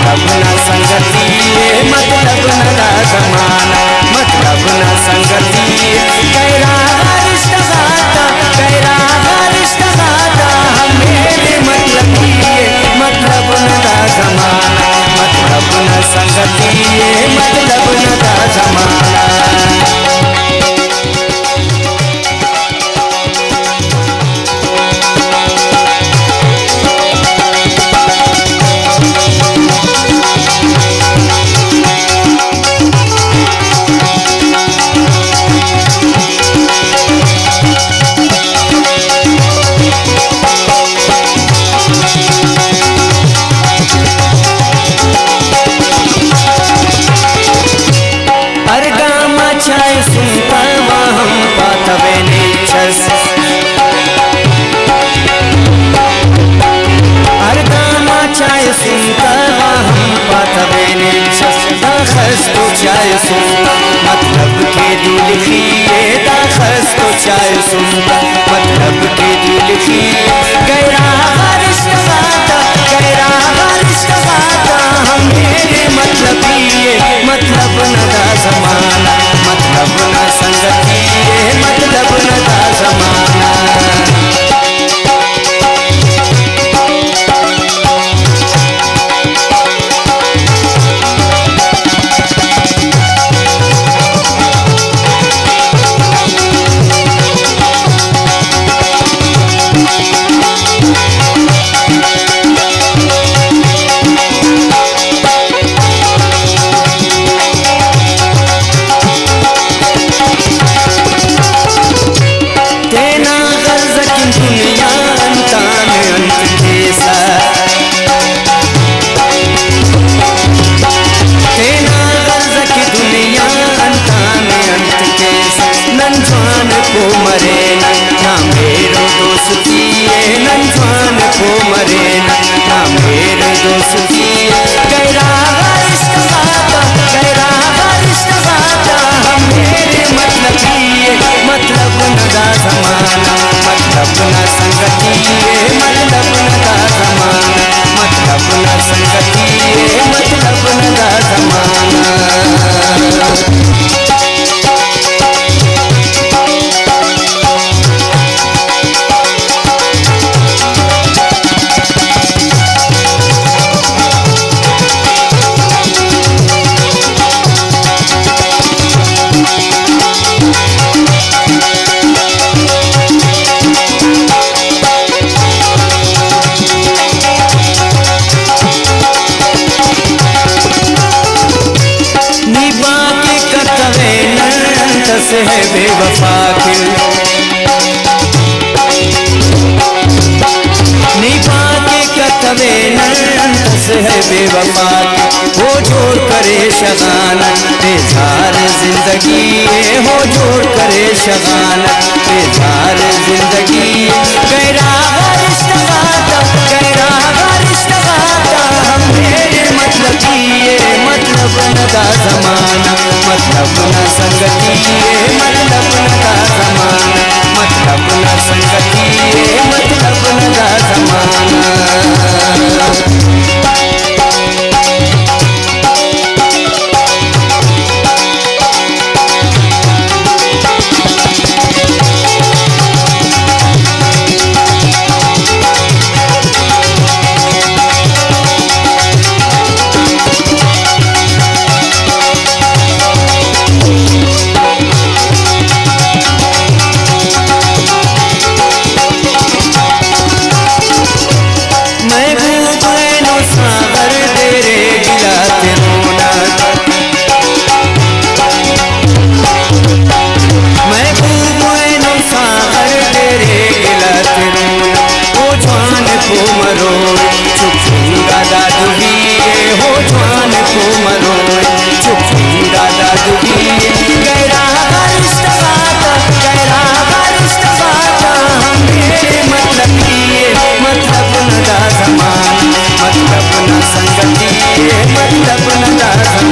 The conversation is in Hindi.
मतलब न संगति मतलब न दा जमाना, मतलब न संगति कैरा रिश्ता गाता, कैरा रिश्ता गाता मेरे मतलब मतलब न दा जमाना, मतलब न संगति मतलब न दा जमाना। मतलब के दिल की दाखस तो चाय सुनता, मतलब के दिल की गैरा रिश्ता गाता, गैरा रिश्ता गाता मेरे मतलब मतलब न दा जमाना, मतलब न संगति मतलब न दा जमाना। है बेवफा के निभा के कतवे नंस है बेवफा के, हो जोड़ करे शगाना बेजार जिंदगी, हो जोड़ करे शगाना बेजार जिंदगी। गैरा रिश्ता गाता, गैरा रिश्ता गाता मेरे मतलब मतलब न दा जमाना, मतलब न संगति मतलब न दा जमाना, मतलब न संगति मतलब न दा जमाना। मतलब न संगति मतलब न